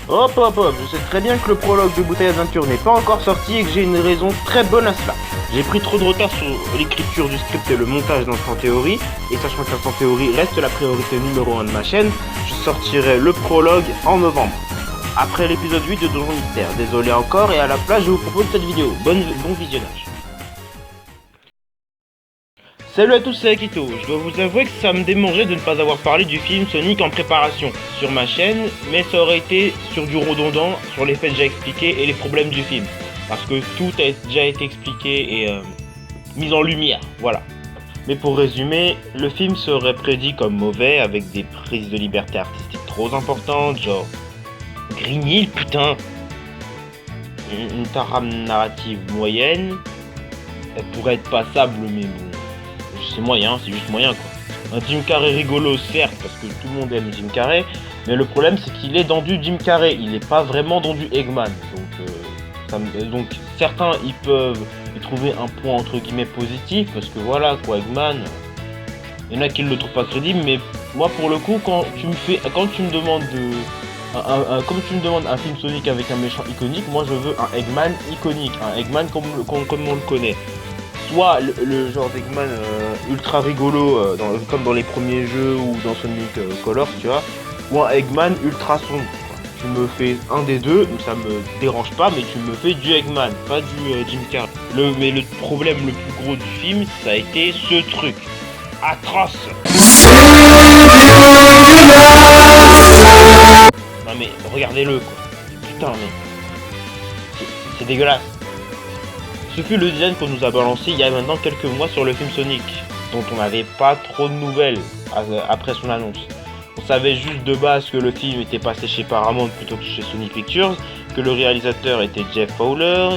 Hop hop hop, je sais très bien que le prologue de Bouteille Adventure n'est pas encore sorti et que j'ai une raison très bonne à cela. J'ai pris trop de retard sur l'écriture du script et le montage d'Instant Théorie, et sachant qu'Instant Théorie reste la priorité numéro 1 de ma chaîne, je sortirai le prologue en novembre. Après l'épisode 8 de Donjon Mystère. Désolé encore, et à la place je vous propose cette vidéo. Bon visionnage. Salut à tous, c'est Akito. Je dois vous avouer que ça me démangeait de ne pas avoir parlé du film Sonic en préparation sur ma chaîne, mais ça aurait été sur du redondant, sur les faits déjà expliqués et les problèmes du film. Parce que tout a déjà été expliqué et mis en lumière, voilà. Mais pour résumer, le film serait prédit comme mauvais, avec des prises de liberté artistique trop importantes, genre Green Hill, putain, une trame narrative moyenne, elle pourrait être passable, mais bon, c'est moyen, c'est juste moyen quoi. Un Jim Carrey rigolo certes, parce que tout le monde aime Jim Carrey, mais le problème c'est qu'il est dans du Jim Carrey, il est pas vraiment dans du Eggman, donc certains ils peuvent y trouver un point entre guillemets positif, parce que voilà quoi, Eggman, il y en a qui ne le trouvent pas crédible, mais moi pour le coup quand tu me demandes comme tu me demandes un film Sonic avec un méchant iconique, moi je veux un Eggman iconique, un Eggman comme on le connaît. Soit le genre d'Eggman ultra rigolo, comme dans les premiers jeux ou dans Sonic Colors, tu vois, ou un Eggman ultra sombre. Quoi. Tu me fais un des deux, ça me dérange pas, mais tu me fais du Eggman, pas du Jim Carrey. Mais le problème le plus gros du film, ça a été ce truc. Atroce. Non mais regardez-le quoi. Putain mais c'est dégueulasse. Ce fut le design qu'on nous a balancé il y a maintenant quelques mois sur le film Sonic, dont on n'avait pas trop de nouvelles après son annonce. On savait juste de base que le film était passé chez Paramount plutôt que chez Sony Pictures, que le réalisateur était Jeff Fowler,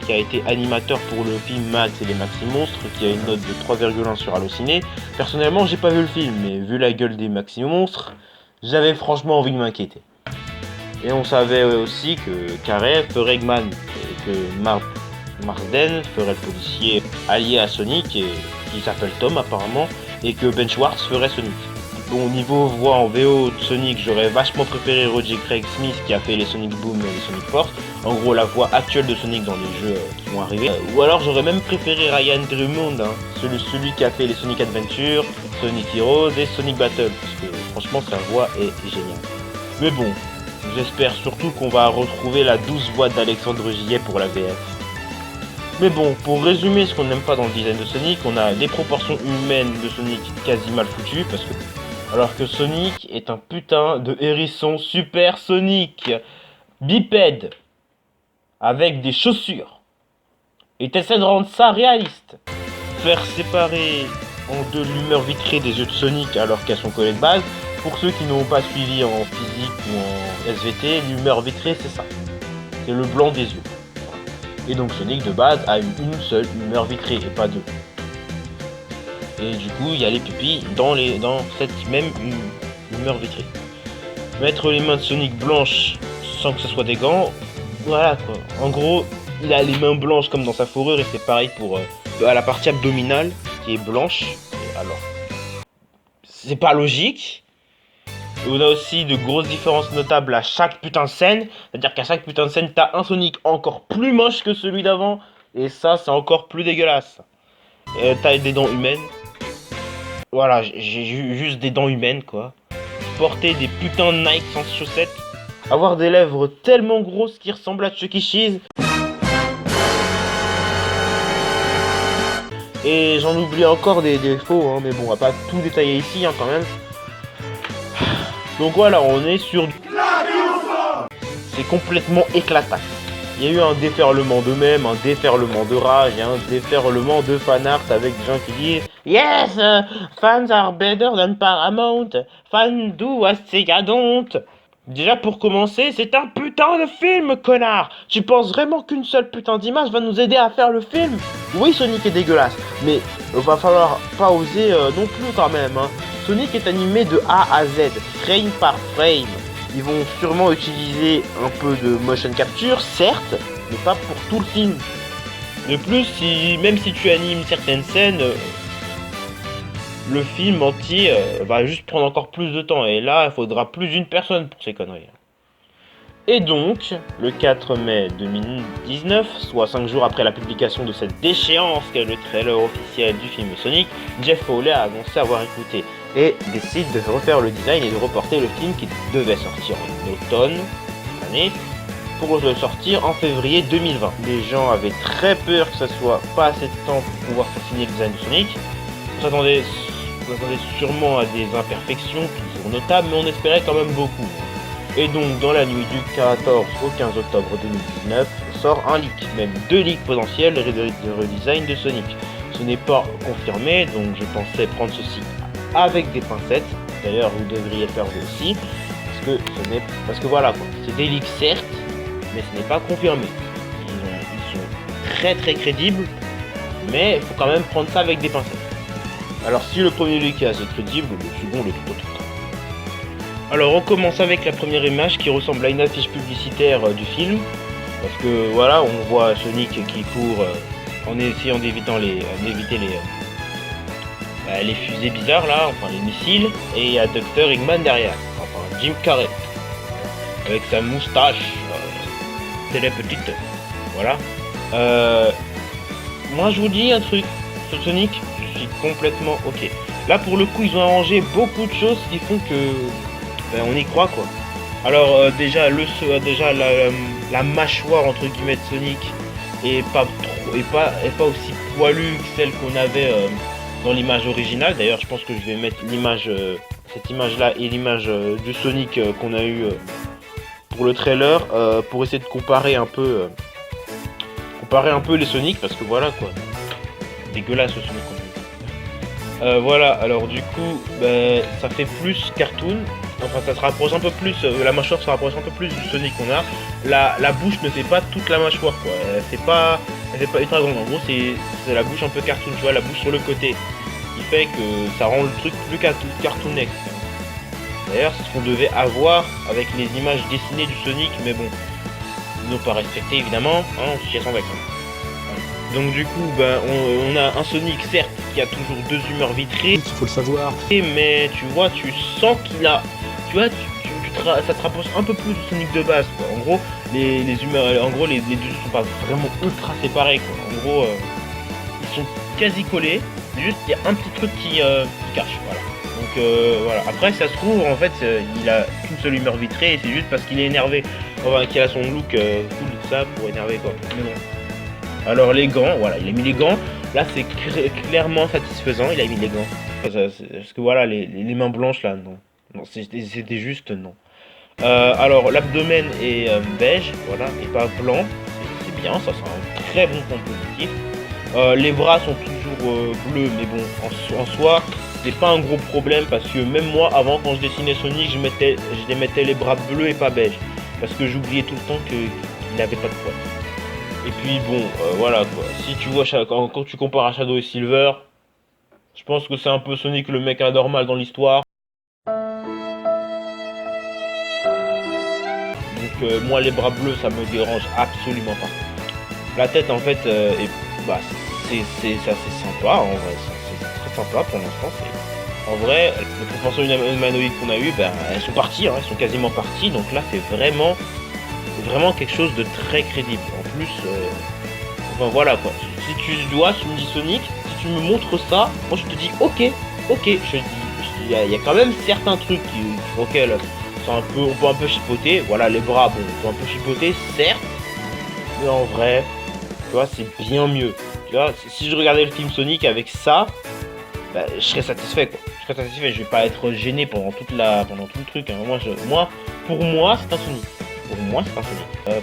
qui a été animateur pour le film Max et les Maxi Monstres, qui a une note de 3,1 sur Allociné. Personnellement, j'ai pas vu le film, mais vu la gueule des Maxi Monstres, j'avais franchement envie de m'inquiéter. Et on savait aussi que Carrey ferait Eggman, et que Marsden ferait le policier allié à Sonic, et qui s'appelle Tom apparemment, et que Ben Schwartz ferait Sonic. Bon, niveau voix en VO de Sonic, j'aurais vachement préféré Roger Craig Smith qui a fait les Sonic Boom et les Sonic Force, en gros la voix actuelle de Sonic dans les jeux qui vont arriver. Ou alors j'aurais même préféré Ryan Drummond, celui qui a fait les Sonic Adventure, Sonic Heroes et Sonic Battle, parce que franchement sa voix est géniale. Mais bon, j'espère surtout qu'on va retrouver la douce voix d'Alexandre Gillet pour la VF. Mais bon, pour résumer ce qu'on n'aime pas dans le design de Sonic, on a des proportions humaines de Sonic quasi mal foutues, alors que Sonic est un putain de hérisson supersonique, bipède, avec des chaussures. Et t'essaies de rendre ça réaliste. Faire séparer en deux l'humeur vitrée des yeux de Sonic alors qu'elles sont collées de base, pour ceux qui n'ont pas suivi en physique ou en SVT, l'humeur vitrée c'est ça. C'est le blanc des yeux. Et donc Sonic de base a une seule humeur vitrée et pas deux. Et du coup il y a les pupilles dans cette même humeur vitrée. Mettre les mains de Sonic blanches sans que ce soit des gants, voilà quoi. En gros, il a les mains blanches comme dans sa fourrure et c'est pareil pour à la partie abdominale qui est blanche. Et alors, c'est pas logique. Et on a aussi de grosses différences notables à chaque putain de scène. C'est-à-dire qu'à chaque putain de scène, t'as un Sonic encore plus moche que celui d'avant. Et ça, c'est encore plus dégueulasse. T'as des dents humaines. Voilà, j'ai juste des dents humaines, quoi. Porter des putains de Nike sans chaussettes. Avoir des lèvres tellement grosses qui ressemblent à Chuck E. Cheese. Et j'en oublie encore des défauts, hein, mais bon, on va pas tout détailler ici, hein, quand même. Donc voilà, on est sur... C'est complètement éclatant. Il y a eu un déferlement de mèmes, un déferlement de rage et un déferlement de fanart avec des gens qui disent Yes, fans are better than Paramount. Fans do what they don't. Déjà pour commencer, c'est un putain de film, connard. Tu penses vraiment qu'une seule putain d'image va nous aider à faire le film? Oui, Sonic est dégueulasse, mais va falloir pas oser non plus quand même. Hein. Sonic est animé de A à Z, frame par frame. Ils vont sûrement utiliser un peu de motion capture, certes, mais pas pour tout le film. De plus, même si tu animes certaines scènes, le film entier va juste prendre encore plus de temps. Et là, il faudra plus d'une personne pour ces conneries. Et donc, le 4 mai 2019, soit 5 jours après la publication de cette déchéance qu'est le trailer officiel du film Sonic, Jeff Fowler a annoncé avoir écouté et décide de refaire le design et de reporter le film qui devait sortir en automne cette année pour le sortir en février 2020. Les gens avaient très peur que ça soit pas assez de temps pour pouvoir finir le design de Sonic. On s'attendait sûrement à des imperfections toujours notables, mais on espérait quand même beaucoup. Et donc, dans la nuit du 14 au 15 octobre 2019, sort un leak, même 2 leaks potentiels de redesign de Sonic. Ce n'est pas confirmé, donc je pensais prendre ceci avec des pincettes. D'ailleurs, vous devriez le faire vous aussi, parce que voilà quoi. C'est des leaks certes, mais ce n'est pas confirmé. Ils sont très très crédibles, mais il faut quand même prendre ça avec des pincettes. Alors, si le premier leak est assez crédible, le second l'est tout autant. Alors on commence avec la première image qui ressemble à une affiche publicitaire du film. Parce que voilà, on voit Sonic qui court en essayant d'éviter les fusées bizarres là, enfin les missiles. Et il y a Dr. Eggman derrière, enfin Jim Carrey. Avec sa moustache très petite. Voilà. Moi je vous dis un truc, sur Sonic, je suis complètement ok. Là pour le coup ils ont arrangé beaucoup de choses qui font que on y croit quoi. Alors déjà la mâchoire entre guillemets de Sonic est pas aussi poilue que celle qu'on avait dans l'image originale. D'ailleurs je pense que je vais mettre cette image là et l'image du Sonic qu'on a eu pour le trailer pour essayer de comparer un peu les Sonic, parce que voilà quoi. Dégueulasse ce Sonic. Voilà, alors du coup ça fait plus cartoon. Enfin ça se rapproche un peu plus, la mâchoire se rapproche un peu plus du Sonic qu'on a. La bouche ne fait pas toute la mâchoire quoi, elle fait pas ultra grande. En gros c'est la bouche un peu cartoon, tu vois, la bouche sur le côté. Qui fait que ça rend le truc plus cartoonesque. D'ailleurs c'est ce qu'on devait avoir avec les images dessinées du Sonic, mais bon, ils n'ont pas respecté évidemment, hein, on s'y attendait. Donc du coup, on a un Sonic certes qui a toujours 2 humeurs vitrées. Il faut le savoir. Mais tu vois, tu sens qu'il a, tu vois, ça te rapproche un peu plus du Sonic de base, quoi. En gros, les humeurs, en gros, les deux sont pas vraiment ultra séparés, quoi. En gros, ils sont quasi collés. Juste, il y a un petit truc qui cache, voilà. Donc voilà. Après, ça se trouve, en fait, il a qu'une seule humeur vitrée et c'est juste parce qu'il est énervé, enfin, qu'il a son look cool tout ça pour énerver, quoi. Mais bon. Alors les gants, voilà, il a mis les gants. Là c'est clairement satisfaisant, il a mis les gants. Parce que voilà, les mains blanches là, non, c'était juste non. Alors l'abdomen est beige, voilà, et pas blanc. C'est bien, ça c'est un très bon point positif. Les bras sont toujours bleus, mais bon, en soi, c'est pas un gros problème parce que même moi, avant quand je dessinais Sonic, je mettais les bras bleus et pas beige. Parce que j'oubliais tout le temps qu'il n'avait pas de poils. Et puis bon, voilà quoi. Si tu vois quand tu compares à Shadow et Silver, je pense que c'est un peu Sonic le mec anormal dans l'histoire. Donc moi les bras bleus ça me dérange absolument pas. La tête en fait c'est assez sympa en vrai, c'est très sympa pour l'instant. En vrai, les proportions humanoïdes qu'on a eues, elles sont parties, hein, elles sont quasiment parties. Donc là c'est vraiment quelque chose de très crédible. En plus, enfin voilà quoi. Si tu me dis Sonic, si tu me montres ça, moi je te dis ok, je te dis, il y a quand même certains trucs sur lesquels on peut un peu chipoter. Voilà, les bras, bon, on peut un peu chipoter, certes, mais en vrai, tu vois, c'est bien mieux. Tu vois, si je regardais le film Sonic avec ça, je serais satisfait quoi. Je vais pas être gêné pendant tout le truc. Hein. Pour moi, c'est un Sonic.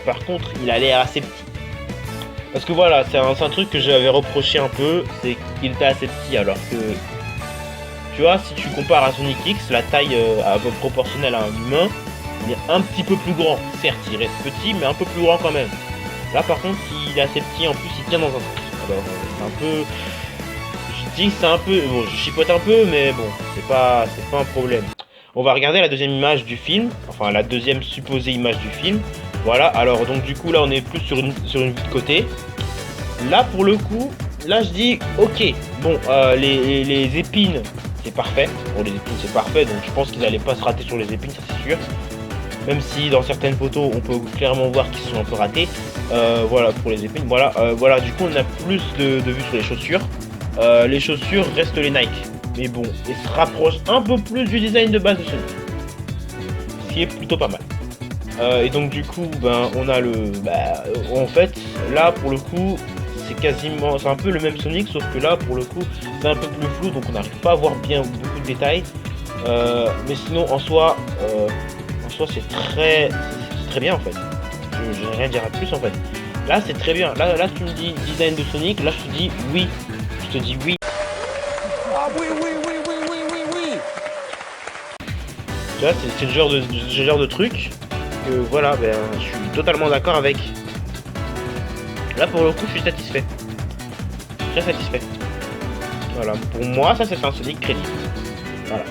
Par contre, il a l'air assez petit. Parce que voilà, c'est un truc que j'avais reproché un peu, c'est qu'il était assez petit, alors que tu vois, si tu compares à Sonic X, la taille à peu proportionnelle à un humain, il est un petit peu plus grand. Certes, il reste petit, mais un peu plus grand quand même. Là, par contre, il est assez petit, en plus, il tient dans un sens. Alors, c'est un peu, je dis que c'est un peu, bon, je chipote un peu, mais bon, c'est pas un problème. On va regarder la deuxième image du film, enfin la deuxième supposée image du film. Voilà, alors donc du coup là on est plus sur une vue de côté. Là pour le coup, là je dis ok, bon les épines c'est parfait. Pour les épines c'est parfait, donc je pense qu'ils n'allaient pas se rater sur les épines, ça c'est sûr. même si dans certaines photos on peut clairement voir qu'ils sont un peu ratés. Voilà pour les épines. Voilà, du coup on a plus de vues sur les chaussures. Les chaussures restent les Nike, mais bon, ils se rapprochent un peu plus du design de base de Sonic, ce qui est plutôt pas mal. Et donc du coup, ben on a en fait, là pour le coup, c'est un peu le même Sonic, sauf que là pour le coup, c'est un peu plus flou, donc on n'arrive pas à voir bien beaucoup de détails. Mais sinon, en soi c'est très bien en fait. Je n'ai rien à dire à plus en fait. Là c'est très bien. Là tu me dis design de Sonic, là je te dis oui. Je te dis oui. Ah oui, oui, oui, oui, oui, oui, oui. Tu vois, c'est le genre de truc que voilà, ben, je suis totalement d'accord avec. Là pour le coup, je suis satisfait. Très satisfait. Voilà, pour moi, ça c'est un Sonic crédible. Voilà.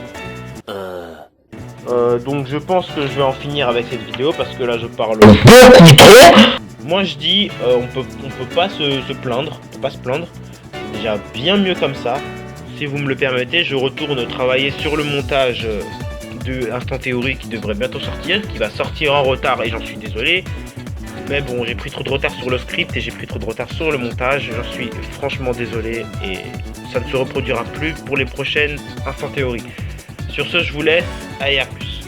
Donc je pense que je vais en finir avec cette vidéo parce que là je parle beaucoup trop. Moi je dis, on peut pas se plaindre, on peut pas se plaindre. Déjà bien mieux comme ça. Si vous me le permettez, je retourne travailler sur le montage de Instant Théorie qui devrait bientôt sortir, qui va sortir en retard et j'en suis désolé. Mais bon, j'ai pris trop de retard sur le script et j'ai pris trop de retard sur le montage. J'en suis franchement désolé et ça ne se reproduira plus pour les prochaines Instant Théorie. Sur ce, je vous laisse. Allez, à plus.